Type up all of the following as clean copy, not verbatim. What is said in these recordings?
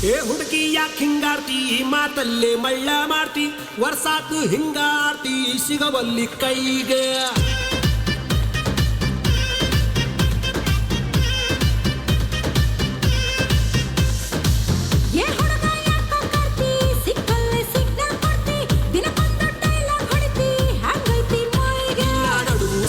ಏ ಹುಡುಗಿ ಯಾಕೆ ಹಿಂಗಾಡ್ತಿ ಮಾತಲ್ಲೇ ಮಳ್ಳ ಮಾಡ್ತಿ ವರ್ಷಾತು ಹಿಂಗಾಡ್ತಿ ಸಿಗವಲ್ಲಿ ಕೈಗೆ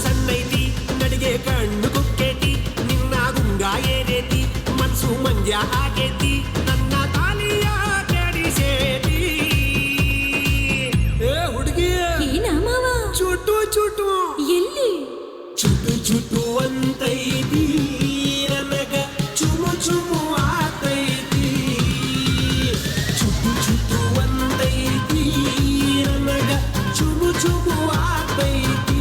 ಸಣ್ಣೈತಿ ನಡಿಗೆ ಕಣ್ಣು ಕುಕ್ಕೇತಿ ನಿನ್ನ ಗುಂಗ ಏನೇತಿ ಮನ್ಸು ಮಂಜ ಆಗೇತಿ ನನ್ನ ತಾಲಿಯ ಕೆಡಿಸೇತಿ ಏ ಹುಡುಗಿ ಚುಟು ಚುಟು ಎಲ್ಲಿ ಚುಟು ಚುಟು ಅಂತೈತಿ ನನಗ ಚುಮು ಚುಮು ಆತೈತಿ ಚುಟು ಚುಟು ಅಂತೈತಿ ನನಗ ಚುಮು ಚುಮು ಆತೈತಿ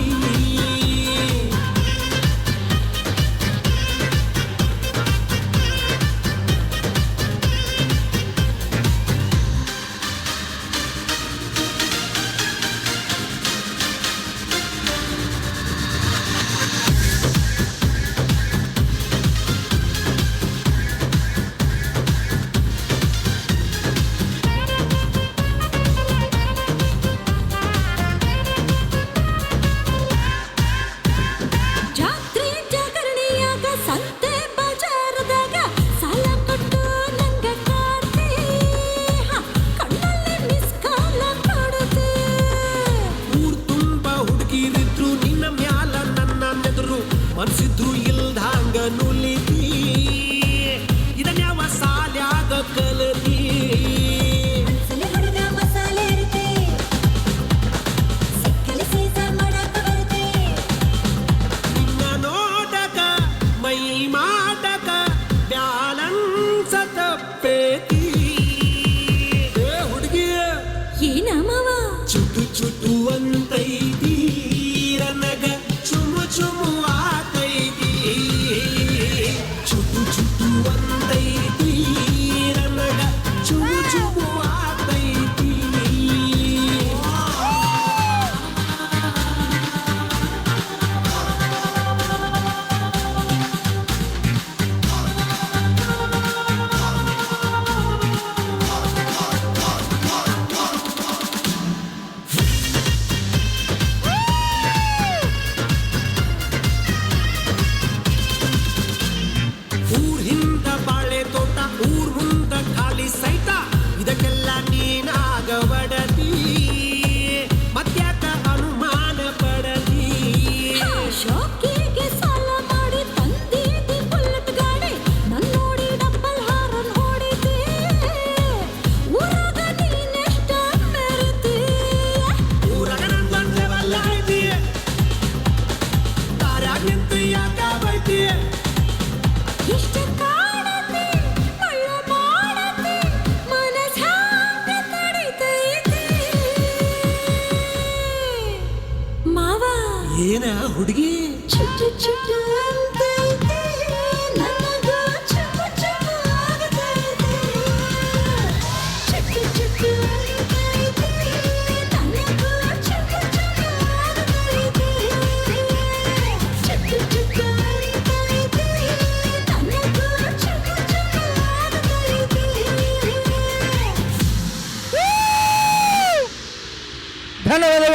ಮನ್ಸಿದ್ರು ಇಲ್ದಂಗ ನುಲಿತಿ ಇದನ್ಯಾವ ಸಾಲ್ಯಾಗ ಕಲತಿ ಮಸಾಲೆ ಇರುತ್ತೆ ಸಿಕ್ಕಲಿ ಸೀಸ ಮಾಡಕ ಬರುತ್ತೆ ನಿನ್ನ ನೋಟಕ ಮೈ ಮಾಟಕ ಬ್ಯಾಲನ್ಸ ತಪ್ಪೇತಿ ಏ ಹುಡುಗಿ ಏನ ಮಾವ ಚುಟು ಚುಟು ಅಂತೈತಿ ನನಗ ಚುಮು ಚುಮು ಆತೈತಿ ಚುಟು ಚುಟು ಅಂತೈತಿ ನನಗ ಚುಮು ಚುಮು ಆತೈತಿ ಊರ್ ಹಿಂದ ಬಾಳೆ ತೋಟ ಊರ್ ಮುಂದ ಖಾಲಿ ಸೈತ ಇದಕ್ಕೆಲ್ಲ ನೀನಾಗ ಬಡತಿ ಮತ್ಯಾಕ ಅನುಮಾನ ಪಡತಿ ಶೋಕಿಗೆ ಸಾಲ ಮಾಡಿ ತಂದಿದ್ದಿ ಬುಲೆಟ್ ಗಾಡಿ ನನ್ ನೋಡಿ ಡಬ್ಬಲ್ ಹಾರನ್ ಹೊಡಿತಿ ಊರಾಗ ನೀನೆಷ್ಟ ಮೆರಿತಿ ಊರಾಗ ನಂದೊಂದ್ ಲೆವೆಲ್ ಐತಿ ದಾರ್ಯಾಗ ನಿಂತು ಯಾಕ ಬೈತಿ ಇಷ್ಟ ಕಾಡತಿ ಮಳ್ಳ ಮಾಡತಿ ಮನಸ್ ಹ್ಯಾಂಗ ತಡಿತೈತಿ ಮಾವ ಏನ ಹುಡುಗಿ ಚುಟ್ಟು ಚುಟ್ಟು ಅಂತೈತಿ ನನಗ ಚುಮ್ಮು ಚುಮ್ಮು ಆಗತೈತಿ ಚುಟ್ಟು ಚುಟ್ಟು ಅಂತೈತಿ ನನಗ ಚುಮ್ಮು ಚುಮ್ಮು ಆಗತೈತಿ ಚುಟ್ಟು ಚುಟ್ಟು ಅಂತೈತಿ ನನಗ ಚುಮ್ಮು ಚುಮ್ಮು ಆಗತೈತಿ ಧನ್ಯವಾದಗಳು.